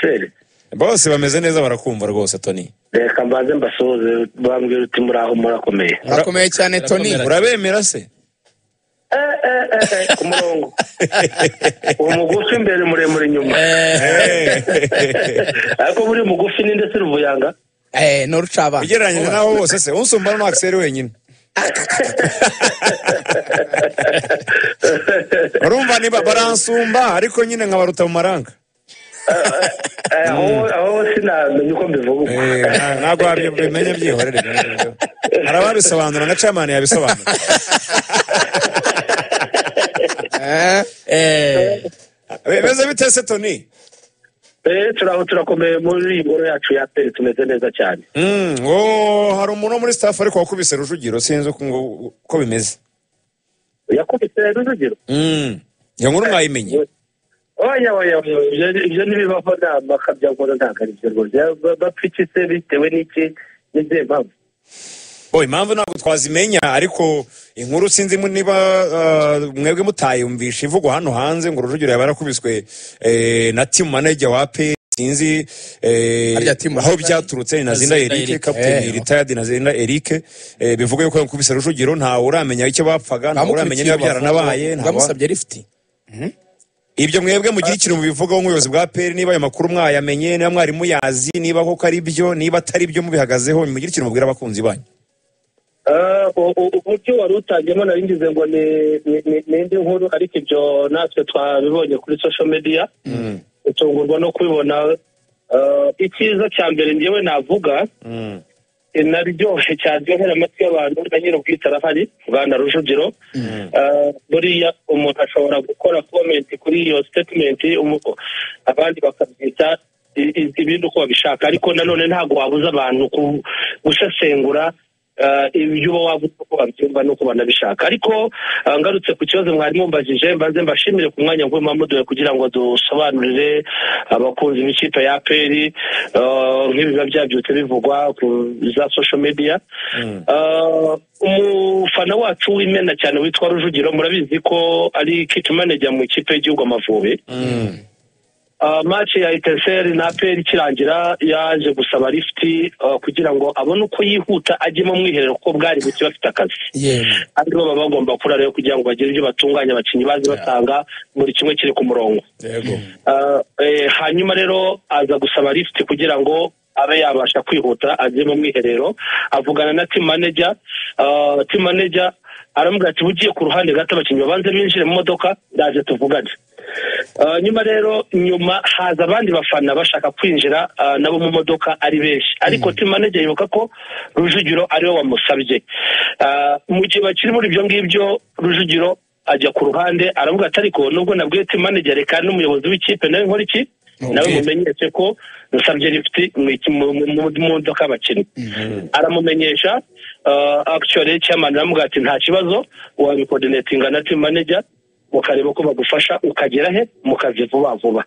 Axel. bose bameze neza barakumva rwose Tony. Reka mbanze mbasuhuze bambwira uti muraho murakomeye. Urakomeye cyane Tony. Urabemera se? Ku murongo. Umugufi imbere muremure inyuma. Ariko buri mugufi ni ndetse ruvuyanga. No rucaba. Ugereranyije naho bose se unsumba no Axel wenyine. Urumva niba baransumba ariko nyine nkabaruta mu maranga. Aho sinamenye uko mbivuga. Ntabwo wabimenye byihorere. Arababisobanura na chairman yabisobanura. Beze bitese Tony. Turakomeye muri ingoro yacu ya peri tumeze neza cyane. Hari umuntu muri staff ariko wakubise Rujugiro sinzi uko bimeze. Yakubise Rujugiro? Iyo nkuru mwayimenye? Oya ibyo nibibaho nakabya ngo ntabwo ari byo rwose bapfukise bitewe n'iki n'izihe mpamvu. Impamvu ntabwo twazimenya ariko inkuru sinzi niba mwebwe mutayumvisha ivugwa hano hanze ngo Rujugiro yaba yarakubiswe na team manager wa APR sinzi aho byaturutse na Zinda Eric captain retired na Zinda Eric bivuga yuko yakubise Rujugiro ntawe uramenya icyo bapfaga ntawe uramenya niba byaranabaye ntamusabye lift. Ibyo mwebwe mugira ikintu mubivugaho nk'ubuyobozi bwa APR niba ayo makuru mwayamenye niba mwari muyazi niba koko ari byo niba atari byo mubihagazeho mugira ikintu mubwira abakunzi banyu. Uburyo wari utangiyemo nari ngize ngo ni indi nkuru ariko ibyo natwe twabibonye kuri social media utungurwa no kubibona. Icyiza cya mbere njyewe navuga naryohe cyaryohera amatwi y'abantu na nyir'ubwite arahari bwana Rujugiro. Buriya umuntu ashobora gukora comment kuri iyo statement abandi bakabyita ibindi uko babishaka ariko nanone ntabwo wabuza abantu gusesengura ibyo wavuze ko babyumva nuko banabishaka. Ariko ngarutse ku kibazo mwari mumbajije mbanze mbashimire ku mwanya ngo mamuduye kugira ngo dusobanurire abakunzi b'ikipe ya APR nk'ibiba byabyutse bivugwa ku za social media. Umufana wacu w'imena cyane witwa Rujugiro murabizi ko ari kit manager mu ikipe y'igihugu Amavubi. Match ya Etincelle na APR ikirangira yaje gusaba lift kugira ngo abone uko yihuta ajye mu mwiherero ko bwari buke bafite akazi. Kandi baba bagomba kura rero kugira ngo bagire ibyo batunganya abakinnyi bazi batanga muri kimwe kiri ku murongo. Hanyuma rero aza gusaba lift kugira ngo abe yabasha kwihuta ajye mu mwiherero avugana na team manager. Team manager aramubwira ati bugiye ku ruhande gato abakinnyi babanze binjire mu modoka ndaje tuvugane. Nyuma rero nyuma haza abandi bafana bashaka kwinjira nabo mu modoka ari benshi ariko team manager yibuka ko Rujugiro ariwe wamusabye. Mu gihe bakiri muri ibyo ngibyo Rujugiro ajya ku ruhande aravuga ati ariko nubwo nabwiye team manager reka n'umuyobozi w'ikipe nawe nkora iki nawe mumenyeshe ko nsabye lift mu modoka abakinnyi. Aramumenyesha actually chairman aramuga ati nta kibazo wabikoordinatinga na team manager mukareba ko bagufasha ukagera he mukazi vuba vuba.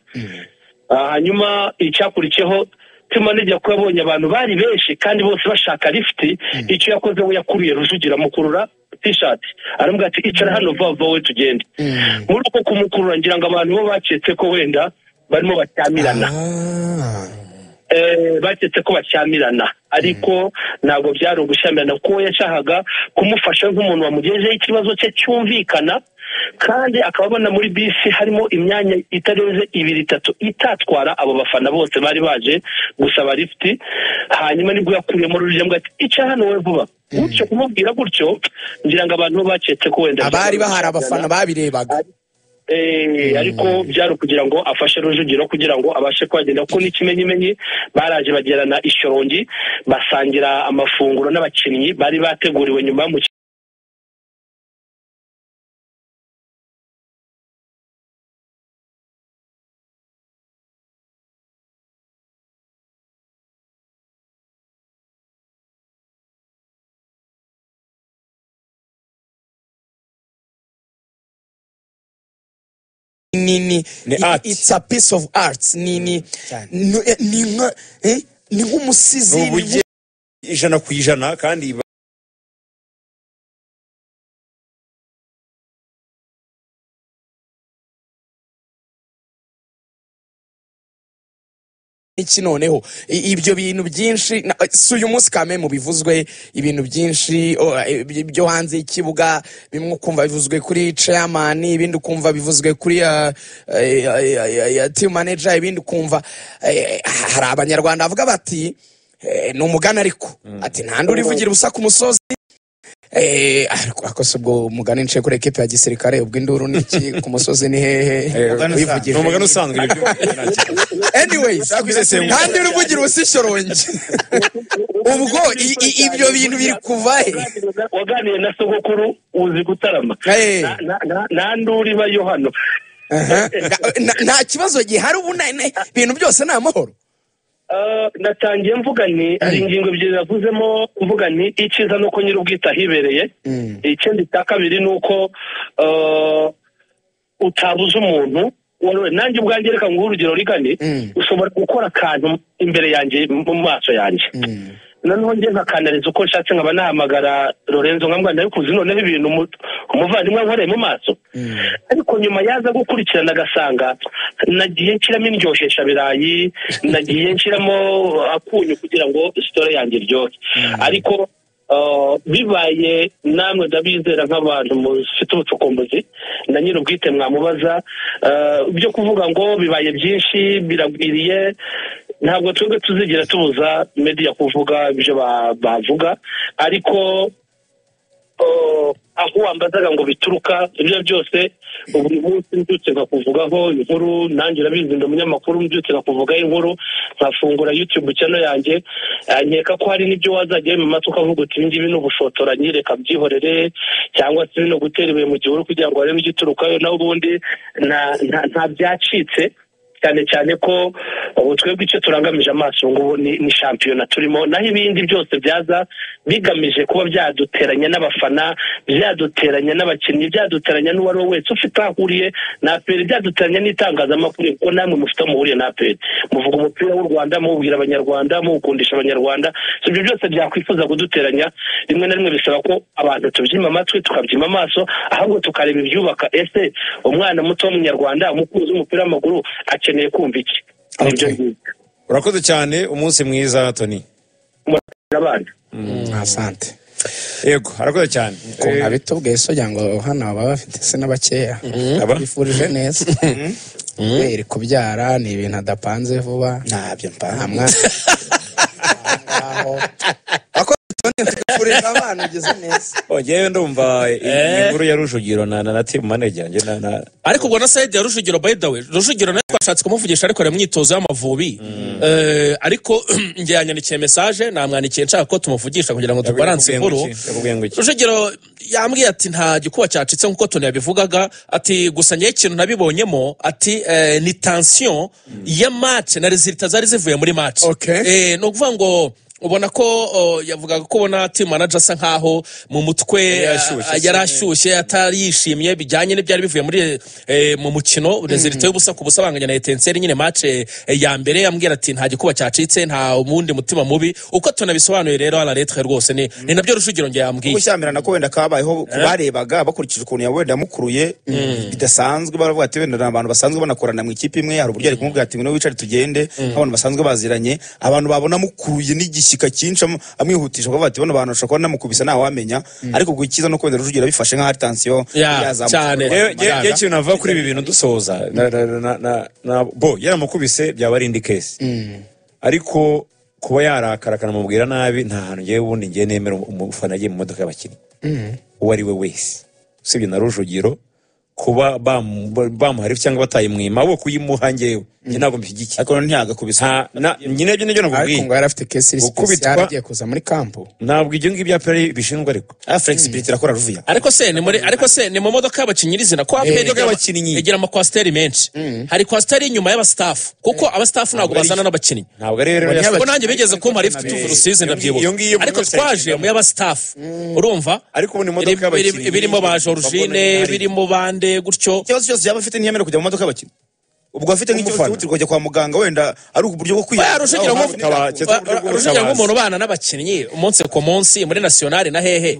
Hanyuma icyakurikiyeho team manager ko yabonye abantu bari benshi kandi bose bashaka lift icyo yakoze we yakuriye Rujugiro mukurura t-shirt aramuga ati icara hano vuba we tugende. Muri uko kumukurura ngira ngo abantu bo bacetse ko wenda barimo batyamirana. Baketse ko bacyamirana ariko ntabwo byari ugushamirana kuko yashakaga kumufasha nk'umuntu wamugejejeho ikibazo cye cyumvikana kandi akababona muri bisi harimo imyanya itarenze 2-3 itatwara abo bafana bose bari baje gusaba lift. Hanyuma nibwo yakuyemo Rujugiro ngo ati ica hano we vuba gutyo kumubwira gutyo ngira ngo abantu bacetse ko wenda abari bahari abafana babirebaga. Ariko byari kugira ngo afashe Rujugiro kugira ngo abashe kwagenda kuko n'ikimenyimenyi baraje bagerana ishyorongi basangira amafunguro n'abakinnyi bari bateguriwe nyuma mu it's a piece of art ni nk'umusizi ijana ku ijana kandi iki noneho ibyo bintu byinshi si uyu munsi kame mu bivuzwe ibintu byinshi byo hanze y'ikibuga bimwe ukumva bivuzwe kuri chairman ibindi ukumva bivuzwe kuri team manager ibindi ukumva hari abanyarwanda bavuga bati ni umugani ariko ati nta nduri ivugira ubusa ku musozi ariko subwo umugani nce kuri equipe ya gisirikare ubwo induru niki ku musozi ni hehe wivugije umugani usanzwe ibyo anyways kandi uruvugira usishoronje ubwo ibyo bintu biri kuva he waganiye na sogokuru uzi gutarama na nduri bayo hano nta kibazo gihari ubu ibintu byose ni amahoro natangiye mvuga ni hari ingingo ebyiri navuzemo mvuga ni icyiza nuko nyir'ubwite ahibereye ikindi cya kabiri nuko utabuze umuntu nanjye ubwanjye reka nguhe urugero rigane ushobora gukora akantu imbere yanjye mu maso yanjye noneho njye nkakanariza uko nshatse nkaba nahamagara Lorenzo nkambwa ndabikuzi noneho ibintu umuvandimwe nkoreye mu maso ariko nyuma yaza gukurikirana agasanga nagiye nshyiramo indyoshesha birayi nagiye nshyiramo akunyu kugira ngo story yanjye iryohe ariko bibaye namwe ndabizera nk'abantu mufite ubucukumbuzi na nyir'ubwite mwamubaza byo kuvuga ngo bibaye byinshi biragwiriye ntabwo twebwe tuzigira tubuza media kuvuga ibyo bavuga ariko aho wambazaga ngo bituruka ibyo byose buri munsi mbyutse nkakuvugaho inkuru nanjye urabizi ndi umunyamakuru mbyutse nkakuvugaho inkuru nkafungura YouTube channel yanjye nkeka ko hari n'ibyo wazajya mu matwi ukavuga uti ibi ngibi ni ubushotoranyi reka byihorere cyangwa se no gutera ibuye mu gihuru kugira ngo barebe igiturukayo naho ubundi nta byacitse cyane ko ubu twebwe icyo turangamije amaso ngo ni shampiyona turimo naho ibindi byose byaza bigamije kuba byaduteranya n'abafana byaduteranya n'abakinnyi byaduteranya n'uwari we wese ufite ahuriye na APR byaduteranya n'itangazamakuru kuko namwe mufite muhuriye na APR muvuga umupira w'u Rwanda mubwira abanyarwanda mukundisha abanyarwanda ibyo byose byakwifuza kuduteranya rimwe na rimwe bisaba ko abantu tubyima amatwi tukabyima amaso ahubwo tukareba ibyubaka ese umwana muto w'umunyarwanda umukunzi w'umupira w'amaguru akeneye kumva iki urakoze cyane umunsi mwiza Tony abana asante yego arakoze cyane ko nabitubwiye so ngo hano baba bafite se n'abakeya abifurije neza iri kubyara ni ibintu adapanze vuba ntabyo mpana tukifurije abana ugeze neza ogewe ndumva inkuru ya Rujugiro na team manager njye ariko ubwo na side ya Rujugiro by the way Rujugiro nawe twashatse kumuvugisha ariko ari myitozo y'amavubi ariko njye yanyandikiye message namwandikiye nshaka ko tumuvugisha kugira ngo tubalance inkuru Rujugiro yambwiye ati nta gikuba cyacitse nkuko Tony yabivugaga ati gusa njye ikintu nabibonyemo ati ni tension ya match na resultat zari zivuye muri match no kuvuga ngo ubona ko yavugaga ko ubona team manager asa nkaho mu mutwe yarashyushye atari yishimye bijyanye n'ibyari bivuye muri mu mukino resultat y'ubusa ku busa banganya na Etincelle nyine match ya mbere yambwira ati nta gikuba cyacitse nta umundi mutima mubi uko tunabisobanuye rero ala lettre rwose ni nabyo Rujugiro nge yambwiye gushamirana ko wenda kabayeho kubarebaga bakurikije ukuntu yawenda mukuruye bidasanzwe baravuga ati wenda abantu basanzwe banakorana mu ikipe imwe hari uburyo ari kumubwira ati ngo wicare tugende abantu basanzwe baziranye abantu babona mukuruye n'igishyika cyinshi amwihutisha kuvuga ati bano abantu bashobora kuba namukubisa ntawe wamenya ariko gukiza no kwenda Rujugiro bifashe nka tension cyane ye kintu nava kuri ibi bintu dusoza na bo yaramukubise byaba ari indi case ariko kuba yarakara kanamubwira nabi nta hantu ngiye ubundi ngiye nemera umufana agiye mu modoka y'abakinnyi uwo ari we wese usibye na Rujugiro kuba bamuharifu cyangwa batayimwima abo kuyimuha ngewe njye ntabwo mbishyigikiye ariko ntiyagakubisa nyine ibyo nakubwiye ariko ngo yari afite case special agiye kuza muri kampo ntabwo ibyo ngibyo APR bishinzwe ariko flexibility irakora Ruvuya ariko se ni mu modoka y'abakinnyi rizina ko APR igira amakwasteri menshi hari kwasteri inyuma y'abastaff kuko abastaff ntabwo bazana n'abakinnyi ntabwo ari rero kuko nanjye bigeze kumpa lift to rusizi ndabyibuka ariko twaje mu y'abastaff urumva ariko ubu ni modoka y'abakinnyi birimo ba Georgine birimo bande gutyo ikibazo cyose yaba afite ntiyemera kujya mu modoka y'abakinnyi ubwo afite nk'ikibazo cy'ubuti kujya kwa muganga wenda ari uburyo bwo kwiya Rujugiro nk'umuntu bana n'abakinnyi umunsi ku munsi muri nationale na hehe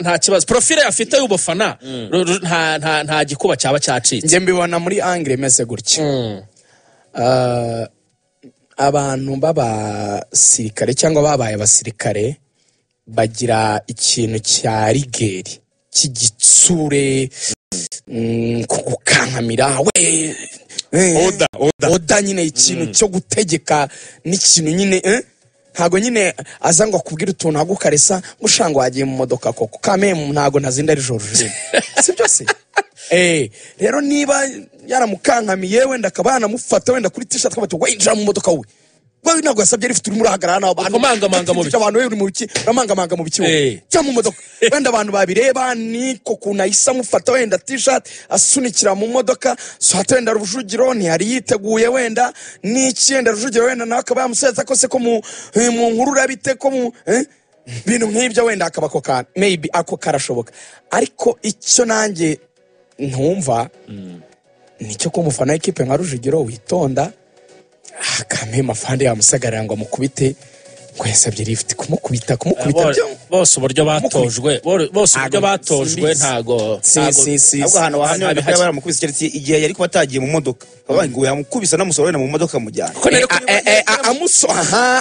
nta kibazo profile afite y'ubufana nta gikuba cyaba cyacitse njye mbibona muri angle meze gutya abantu b'abasirikare cyangwa babaye abasirikare bagira ikintu cya rigeri cy'igitsure, kugukankamira we oda nyine ikintu cyo gutegeka n'ikintu nyine ntago nyine aza ngo akubwire utuntu agukaresa mushango wagiye mu modoka koko kame ntago ntazinda ari Jorge si byose rero niba yaramukankamiye wenda akabana mufata wenda kuri t-shirt akabati winjira mu modoka we wewe ntabwo yasabye rifite urimo urahagarara n'abo bantu manga mu biki abantu wewe uri mu biki uramanga mu biki cyangwa mu modoka wenda abantu babireba niko kunayisa mufata wenda t-shirt asunikira mu modoka so hatenda Rujugiro ntiyari yiteguye wenda n'icyenda Rujugiro wenda nawe akaba yamuseza ko se ko mu nkuru rabite ko mu bintu nk'ibyo wenda akaba ko ka maybe ako karashoboka ariko icyo nanjye ntumva nicyo ko umufana w'ikipe nka Rujugiro witonda kame mafande yamusagarira ngo amukubite ngo yasabye lift kumukubita byo bose uburyo batojwe ntago ahubwo hano wahamya ko baramukubise cyeretse igihe yari kuba atagiye mu modoka ngo yamukubisa namusorera mu modoka mujyana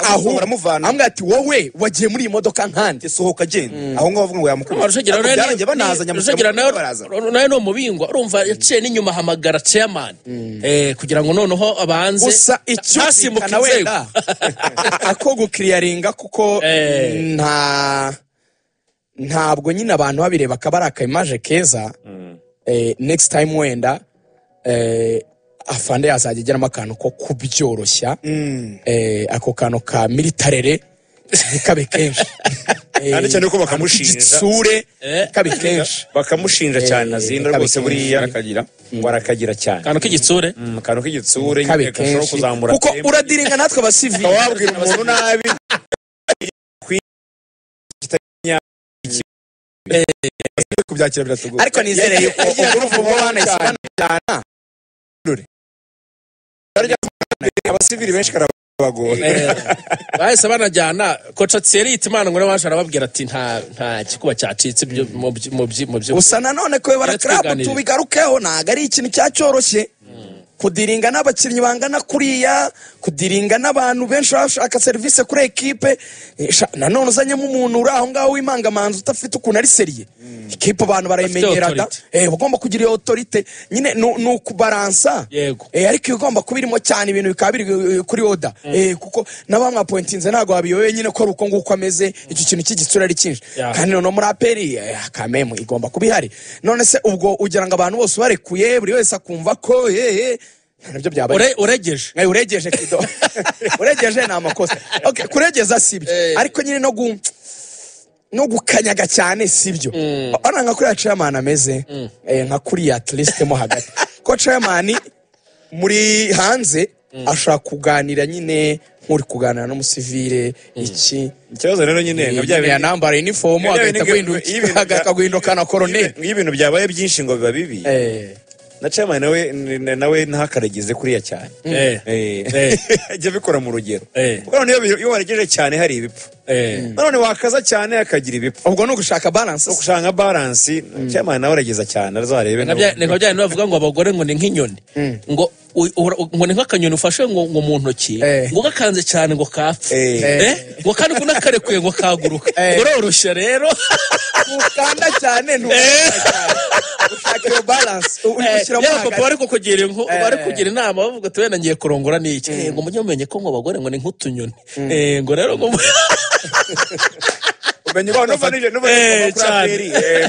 aho amwe ati wowe wagiye muri iyi modoka nkande sohoka agenda aho ngaho bavuga ngo yamukubise Rujugiro banazanya nayo no mubingwa urumva yaciye n'inyuma hamagara chairman kugira ngo noneho abanze gusa icyusimbuka wenda ako gukiriyaringa kuko ntabwo nyine abantu babireba akaba ari akayimaje keza next time wenda afande yazajya ageramo akantu ko kubyoroshya ako kantu ka militarere ntikabe kenshi kandi cyane ko bakamushinja igitsure kabe kenshi bakamushinja cyane nazinda rwose buriya ngo arakagira cyane kantu k'igitsure kantu k'igitsure kabe kenshi kuko uradiringa natwe abasivili wabwira umuntu nabi kubyakira biratugoye ariko nizere yuko uruvugo banayisana abasivili benshi karabagora bahise banajyana koca Thierry Itimana ngo nabaje arababwira ati nta kikuba cyacitse mu byo usa nanone ko barakrab tubigarukeho naga ari ikintu cyacyoroshye kudiringa n'abakinnyi bangana kuriya kudiringa n'abantu benshi bashaka service kuri equipe nanone uzanyemo umuntu uri aho ngaho w'imangamanzi utafite ukuntu ari seriye equipe abantu barayimenyerada bagomba kugira autorite nyine no kubalansa ariko igomba kubirimo cyane ibintu bikabiri kuri oda kuko nabamwa pointinze ntago babiyoye nyine ko ruko nguko ameze icyo kintu cy'igitsura ari cyinshi kandi no muri aperi kamemo igomba kubihari none se ubwo ugira ngo abantu bose barekuye buri wese akumva ko nabyo byabaye uregeje kido uregeje na amakosa okay kuregeza sibyo ariko nyine no gukanyaga cyane sibyo nka kuri chairman ameze nka kuri at least mo hagati ko chairman muri hanze ashaka kuganira nyine nk'uri kuganira n'umusivile iki ikibazo rero nyine nkabya nambara uniform agahita guhinduka na colonel ibintu byabaye byinshi ngo biba bibi na chairman nawe ntakarageze kuriya cyane ajya bikora mu rugero kuko none iyo waregeje cyane hari ibipfu none wakaza cyane akagira ibipfu ubwo no gushaka balance chairman nawe arageza cyane azarebe niko byane bavuga ngo abagore ngo ni nk'inyoni ngo ni nk'akanyoni ufashe ngo mu ntoki ngo gakanze cyane ngo kapfe ngo kandi ngo nakarekuye ngo kaguruka uroroshye rero ukanda cyane ushaka iyo balance papa bari kugira inama bavuga ati wenda ngiye kurongora n'iki ngo mujye mumenye ko ngo abagore ngo ni nk'utunyoni ngo rero ngo umenye ko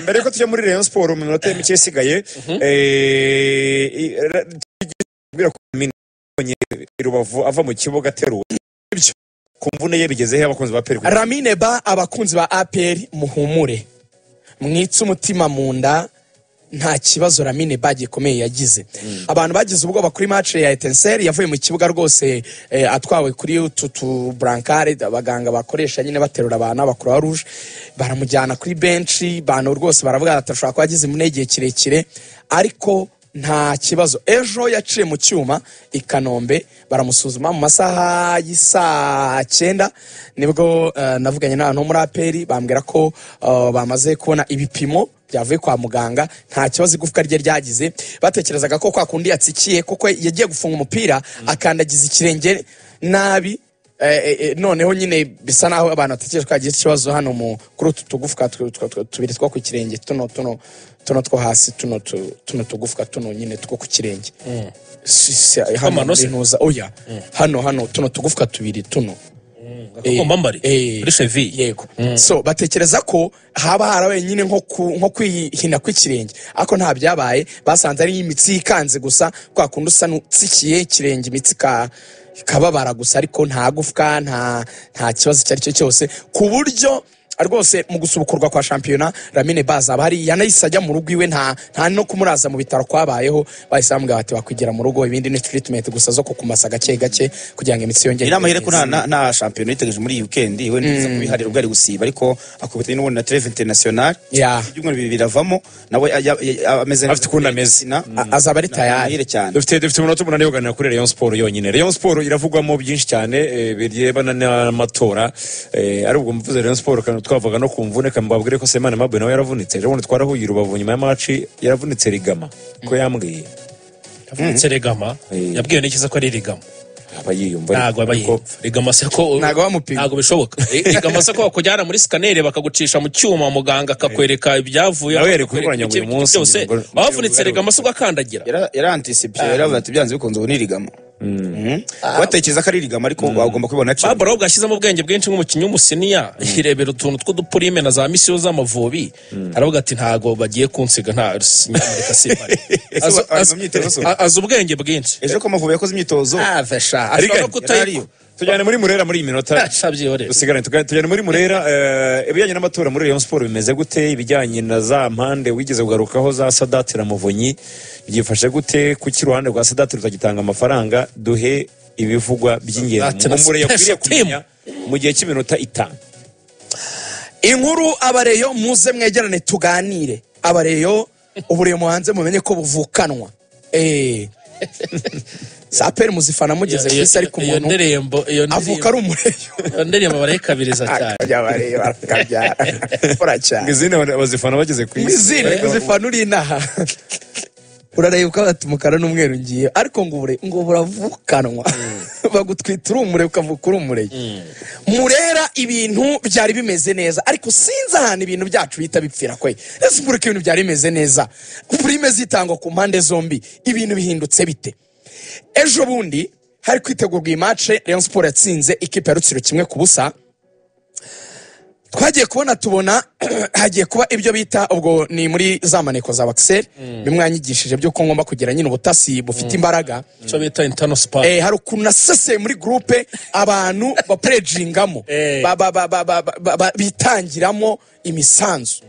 mbere ko tujya muri Rayon Sport mu minota mike isigaye Rubavu ava mu kibuga ateruwe ku mvune ye bigezeho abakunzi ba APR Lamine Ba abakunzi ba APR muhumure mwitse umutima mu nda nta kibazo Lamine Ba gikomeye yagize abantu bagize ubwoba kuri match ya Etincelle yavuye mu kibuga rwose atwawe kuri utu brancard abaganga bakoresha nyine baterura abantu abakuru rouge baramujyana kuri bench bantu rwose baravuga atashaka kwagize imunegeye kirekire ariko nta kibazo ejo yaciye mu cyuma ikanombe baramusuzuma mu masaha y'isa 9 nibwo navuganye n'abantu muri APR bambwira ko bamaze kubona ibipimo byavuye kwa muganga nta kibazo igufwa rye ryagize batekerezaga ko kwa kundi yatsikiye kuko yagiye gufunga umupira akandagiza ikirenge nabi noneho nyine bisa naho abantu batekereje ko hagiye ikibazo hano kuri utu tugufwa tubiri two ku kirenge tuno two hasi tuno tugufwa tuno nyine two ku kirenge hano tuno tugufwa tubiri tuno muri cheville yego so batekereza ko haba harabaye nyine nko kwihina kw'ikirenge ariko nta byabaye basanze ari imitsi ikanze gusa kwa kundi usa nutsikiye ikirenge imitsi kababara gusa ariko nta gufwa nta kibazo icyo ari cyo cyose ku buryo rwose mu gusubukurwa kwa shampiyona Lamine Baza bari yanayise ajya mu rugo iwe nta no kumuraza mu bitaro kwabayeho bahise bamubwira bati wakwigira mu rugo ibindi ni treatment gusa zo kukumasa gake gake kugira ngo imitsi yongere inama ko nta shampiyona itegereje muri weekend iwe ndiza kubiharira ubwo ari gusiba ariko akubita n'ubundi na trêve international ibyumweru bibiri biravamo nawe ameze afite ukunda ameze azaba ari tayari dufite umunota umunani yoganira kuri Rayon Sport yonyine Rayon Sport iravugwamo byinshi cyane birebana n'amatora ari ubwo mvuze Rayon Sport twavuga no kumvune kambabwire ko Semana Mabwe nawe yaravunitse ejo bundi twarahuye Rubavu nyuma ya match yaravunitse rigama ko yambwiye yavunitse rigama yabwiye n'ikiza ko ari rigama abayiyumva ntago abayiyumva rigama se ko ntago bishoboka rigama se ko bakujyana muri scanner bakagucisha mu cyuma muganga akakwereka ibyavuye nawe yari kuburanya ngo uyu munsi bavunitse rigama se ugakandagira yarantisipye yaravuze ati byanze bikunze ubu ni rigama batekereza ko ari rigama ariko bagomba kubibona cyane babura bwashyizemo ubwenge bwinshi nk'umukinnyi w'umusiniya yirebera utuntu tw'udupurime na za misiyo z'amavubi aravuga ati ntago bagiye kunsiga nta sinyamerika simpari azi ubwenge bwinshi ejo ko amavubi yakoze imyitozo ashobora kutayiko tujyane muri Murera muri iyi minota dusigarane tujyane muri Murera ibijyanye n'amatora muri Rayon Sport bimeze gute ibijyanye na za mpande wigeze kugarukaho za Sadat na Muvunyi byifashe gute ku kiruhande rwa Sadat rutagitanga amafaranga duhe ibivugwa by'ingenzi umure yakwiriye kumenya mu gihe cy'iminota 5 inkuru abareyo muze mwegerane tuganire abareyo uburiye muhanze mumenye ko buvukanwa Saperi muzifana mugeze kwisi ariko umuntu avuka ari umureyo ndirimbo barayikabiriza cyane ngizine bazifana bageze kwisi ngizine muzifana uri inaha urareba bati umukara n'umweru ngiye ariko ngo buravukanwa bagutwita uri umure ukavuka uri umureyo Murera ibintu byari bimeze neza ariko sinzi ahantu ibintu byacu bita bipfira kwe ese bureke ibintu byari bimeze neza prime zitangwa ku mpande zombi ibintu bihindutse bite ejo bundi hari kwitegurwa iyi match Rayon Sport yatsinze ikipe ya Rutsiro 1-0 twagiye tubona hagiye kuba ibyo bita ubwo ni muri za maneko za Baxel bimwanyigishije byo ko ngomba kugira nyine ubutasi bufite imbaraga cyo bita internal spa hari ukuntu nasese muri groupe abantu baprejingamo bitangiramo imisanzu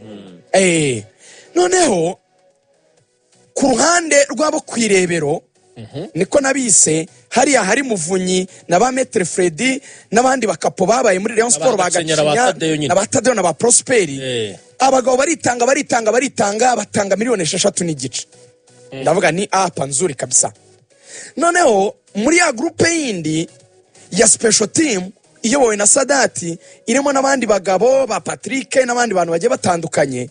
noneho ku ruhande rwabo kwirebero niko nabise hariya hari Muvunyi na ba Maître Freddy n'abandi bakapo babaye muri Rayon Sport bagacinya na Batadeyo na ba Prosperi abagabo baritanga batanga miliyoni 6 n'igice ndavuga ni nzuri kabisa noneho muri ya groupe yindi ya special team iyobowe na Sadati irimo n'abandi bagabo ba Patrick n'abandi bantu bagiye batandukanye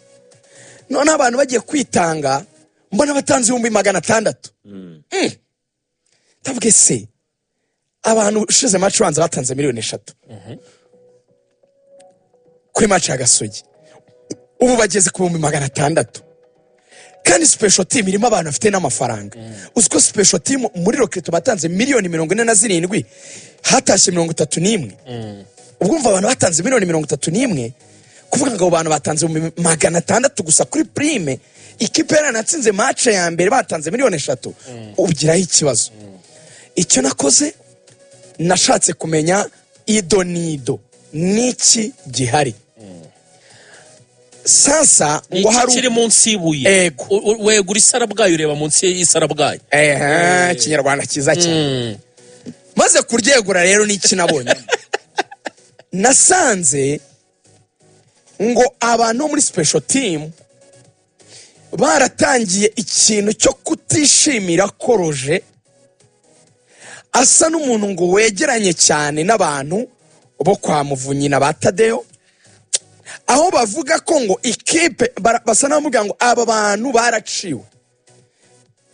none abantu bagiye kwitanga mbona batanze 600 tavuge se abantu shize match banza batanze miliyoni 3 kuri match ya Gasogi ubu bageze ku 600 kandi special team irimo abantu bafite n'amafaranga uziko special team muri Rocket batanze miliyoni 47 hatashye 31 ubwo umva abantu batanze miliyoni 31 kuvuga ngo abantu batanze 600 gusa kuri prime ikipe yaranatsinze match ya mbere batanze miliyoni 3 ubigiraho ikibazo icyo nakoze nashatse kumenya idonido niki gihari sasa ngo hari kiri munsi yibuye wegura isarabwayo ureba munsi y'isarabwayo kinyarwanda kiza cyane maze kuryegura rero niki nabonye nasanze ngo abantu muri special team baratangiye ikintu cyo kutishimira koroje asa n'umuntu ngo wegeranye cyane n'abantu bo kwa Muvunyi na Batadeyo aho bavuga ko ngo ikipe basa n'amuvuga ngo aba bantu baraciwe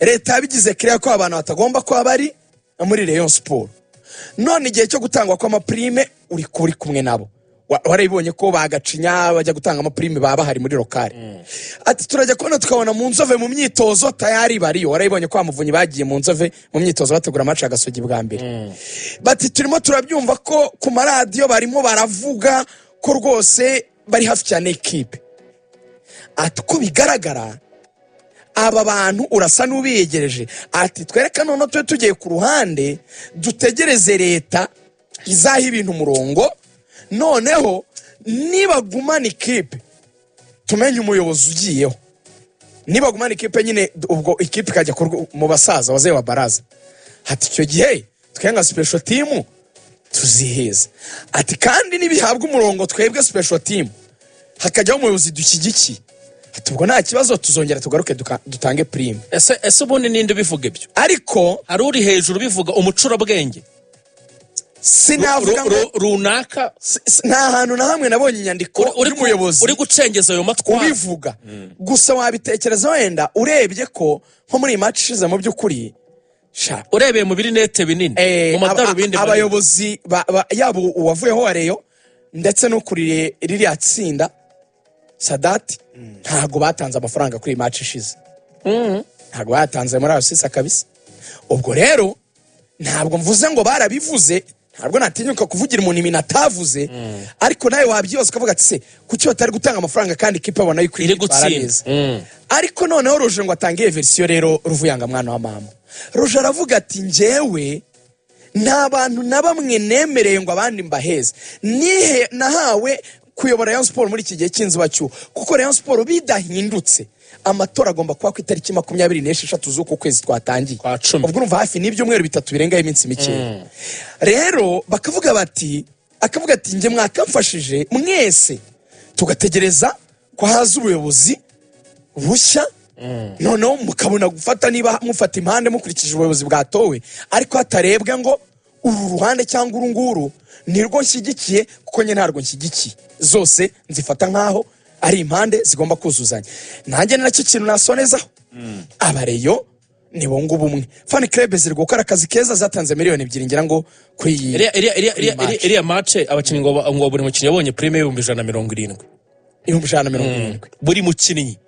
leta yabigize kiriya ko abantu batagomba kuba bari muri Rayon Sport none igihe cyo gutangwa kw'amaprime uri kumwe nabo warabibonye ko bagacinya bajya gutanga amaprime baba bahari muri lokale ati turajya kubona tukabona mu nzove mu myitozo tayari bariyo warabibonye ko amuvunyi bagiye mu nzove mu myitozo bategura match agasogi bwa mbere bati turimo turabyumva ko ku maradiyo barimo baravuga ko rwose bari hafi cyane equipe ati ko bigaragara aba bantu urasa n'ubiyegereje ati twereka none tugiye ku ruhande dutegereze leta izaha ibintu umurongo noneho nibagumana ikipe tumenye umuyobozi ugiyeho nibagumana ikipe nyine ubwo ikipe ikajya mu basaza wazeye wa baraza ati icyo gihe twenga special team tuziheza ati kandi nibihabwa umurongo twebwe special team hakajyaho umuyobozi dushyigikiye ati ubwo nta kibazo tuzongera tugaruke dutange prime ese ubundi ninde bivuga ibyo ariko hari uri hejuru bivuga umucurabwenge sinavuga ngo runaka nta hantu na hamwe nabonye inyandiko y'umuyobozi uri gucengeza ayo matwara ubivuga gusa wabitekereza wenda urebye ko nko muri iyi match ishize mu by'ukuri urebeye mu birinete binini mu madarubindi abayobozi yabo uwavuyeho wa Rayon ndetse no kuri ririya tsinda Sadati ntago batanze amafaranga kuri iyi match ishize ntago batanze muri asisa kabisa ubwo rero ntabwo mvuze ngo barabivuze ntabwo natinyuka kuvugira umuntu ibintu atavuze ariko nawe wabyiyoza ukavuga ati se kuki batari gutanga amafaranga kandi ikipe abona yuko iri gutsinda ariko noneho Roje ngo atangiye verisiyo rero Ruvuyanga mwana wa mama Roje aravuga ati njyewe nta bantu na bamwe nemereye ngo abandi mbaheze nihe nahawe kuyobora Rayon Sport muri iki gihe cy'inzibacyuho kuko Rayon Sport bidahindutse amatora agomba kuba ku itariki 26 z'uko kwezi twatangiye ubwo urumva hafi n'ibyumweru bitatu birengaye iminsi mike rero bakavuga bati akavuga ati nge mwakamfashije mwese tugategereza ko haza ubuyobozi bushya noneho mukabona gufata niba mufata impande mukurikije ubuyobozi bwatowe ariko hatarebwe ngo uru ruhande cyangwa urunguru nirwo nshyigikiye kuko nye ntarwo nshyigikiye zose nzifata nkaho ari impande zigomba kuzuzanya nanjye nacyo kintu nasonezaho abareyo nibo ngubumwe fan club ziri gukora akazi keza zatanze miliyoni 2 ngira ngo kuri iriya match abakinnyi ngo buri mukinnyi yabonye prime $170 buri mukinnyi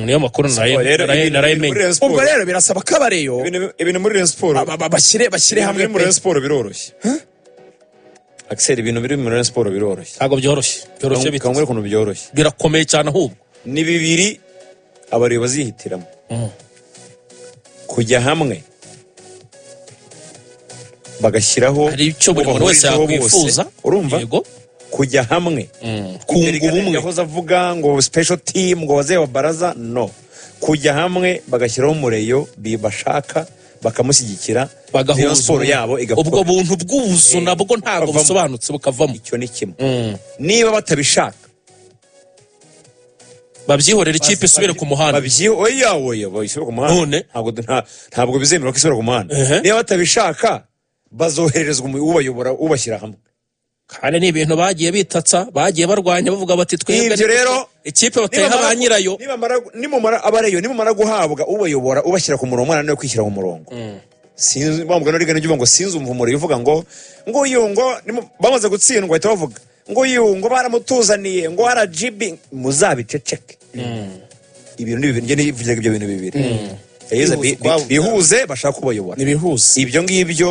niyo makuru narayimenye ubwo rero birasaba ko abareyo ibintu muri Rayon Sport bashyire hamwe muri Rayon Sport biroroshye Axel ibintu biri muri Rayon Sport biroroshye ntago byoroshye bikamwe ukuntu byoroshye birakomeye cyane ahubwo ni bibiri abareyo bazihitiramo kujya hamwe bagashyiraho hari icyo buri muntu wese yakwifuza urumva kujya hamwe kunga ubumwe yahoze avuga ngo special team ngo wazeye wa baraza no kujya hamwe bagashyiraho umureyo bibashaka bakamushyigikira bagahuza sport yabo ubwo buntu bw'ubuzu nabwo ntago busobanutse bukavamo icyo ni kimwe niba batabishaka babyihorera ikipe isubire ku muhanda oya bayisubire ku muhanda ntabwo bizemera ko isubire ku muhanda niba batabishaka bazohererezwa ubayobora ubashyira hamwe kandi ni ibintu bagiye bitatsa bagiye barwanya bavuga bati twebwe rero ikipe bateha ba nyirayo nimumara guhabwa ubayobora ubashyira ku murongo mwana no kwishyira ku murongo sinzi bambwa no rigana ngo sinzi umvumure uvuga ngo uyu ngo bamaze gutsindwa bahita bavuga ngo uyu ngo baramutuzaniye ngo RGB muzabiceceke ibintu n'ibivuga ibyo bintu bibiri bihuze bashaka kubayobora nibihuze ibyo ngibyo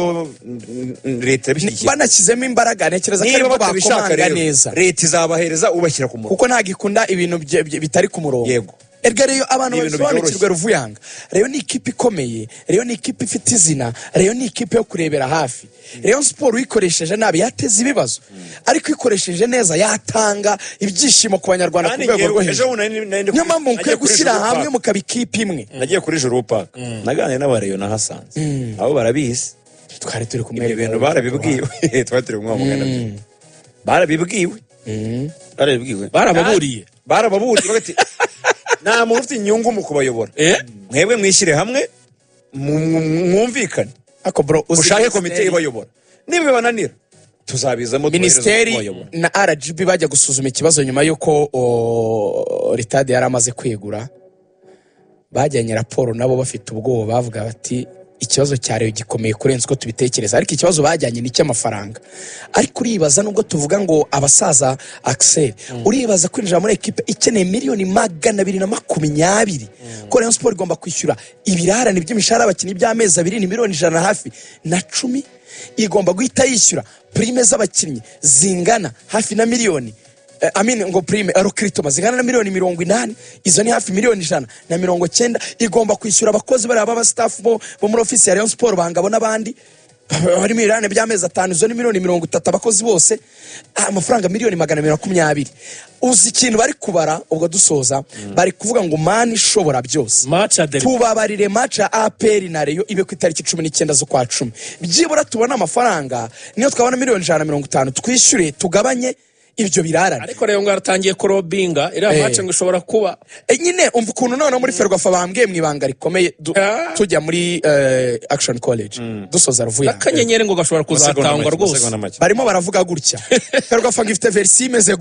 leta yabishyigikiye banashyizemo imbaraga nekereza ko aribo bakomanga neza leta izabahereza ubashyira ku murongo kuko nta gikunda ibintu bitari ku murongo yego erga rero abantu basobanukirwe Ruvuyanga rero ni ikipe ikomeye rero ni ikipe ifite izina rero ni ikipe yo kurebera hafi Rayon Sport uyikoresheje nabi yateze ibibazo ariko ikoresheje neza yatanga ibyishimo ku banyarwanda ku rwego rwo hejuru nyuma mukwiye gushyira hamwe mukaba ikipe imwe nagiye kuri Juru Park naganiriye n'abareyo na Hasanze abo barabizi twari turi kumwe ibintu barabibwiwe twari turi kumwe mugana barabibwiwe barababuriye bagati nta muntu ufite inyungu mu kubayobora mwebwe mwishyire hamwe mwumvikane ako bro ushake komite ibayobora niba bibananira tuzabizamo Ministeri na RGB bajya gusuzuma ikibazo nyuma yuko Ritade yari amaze kwegura bajyanye raporo nabo bafite ubwoba bavuga bati ikibazo cya Rayon gikomeye kurenza uko tubitekereza, ariko ikibazo bajyanye ni cy'amafaranga. Ariko uribaza nubwo tuvuga ngo abasaza Axel, uribaza kwinjira muri ekipe ikeneye miliyoni 220 ko Rayon Sport igomba kwishyura ibirarane by'imishahara abakinnyi by'amezi 2 ni miliyoni 100 hafi na 10, igomba guhita yishyura prime z'abakinnyi zingana hafi na miliyoni ngo prime recruitment zingana na miliyoni 80, izo ni hafi miliyoni 190. Igomba kwishyura abakozi bari aba staff bo muri office ya Rayon Sport bangabo n'abandi bari miliyoni by'amezi 5, izo ni miliyoni 30 abakozi bose, amafaranga miliyoni 220. Uzi ikintu bari kubara ubwo dusoza, bari kuvuga ngo mani ishobora byose tubabarire match ya APR na Rayon ibe ku itariki 19 z'ukwa 10, byibura tubona amafaranga niyo twabona miliyoni 150 twishyure tugabanye ibyo birarane. Ariko Rayon ngo aratangiye kurobinga iriya match ngo ishobora kuba nyine umva ukuntu none muri Ferwafa bambwiye mwibanga rikomeye tujya muri Action College dusoza Ruvuya akanyenyeri ngo gashobora kuzatangwa rwose, barimo baravuga gutya Ferwafa ngifite versi imeze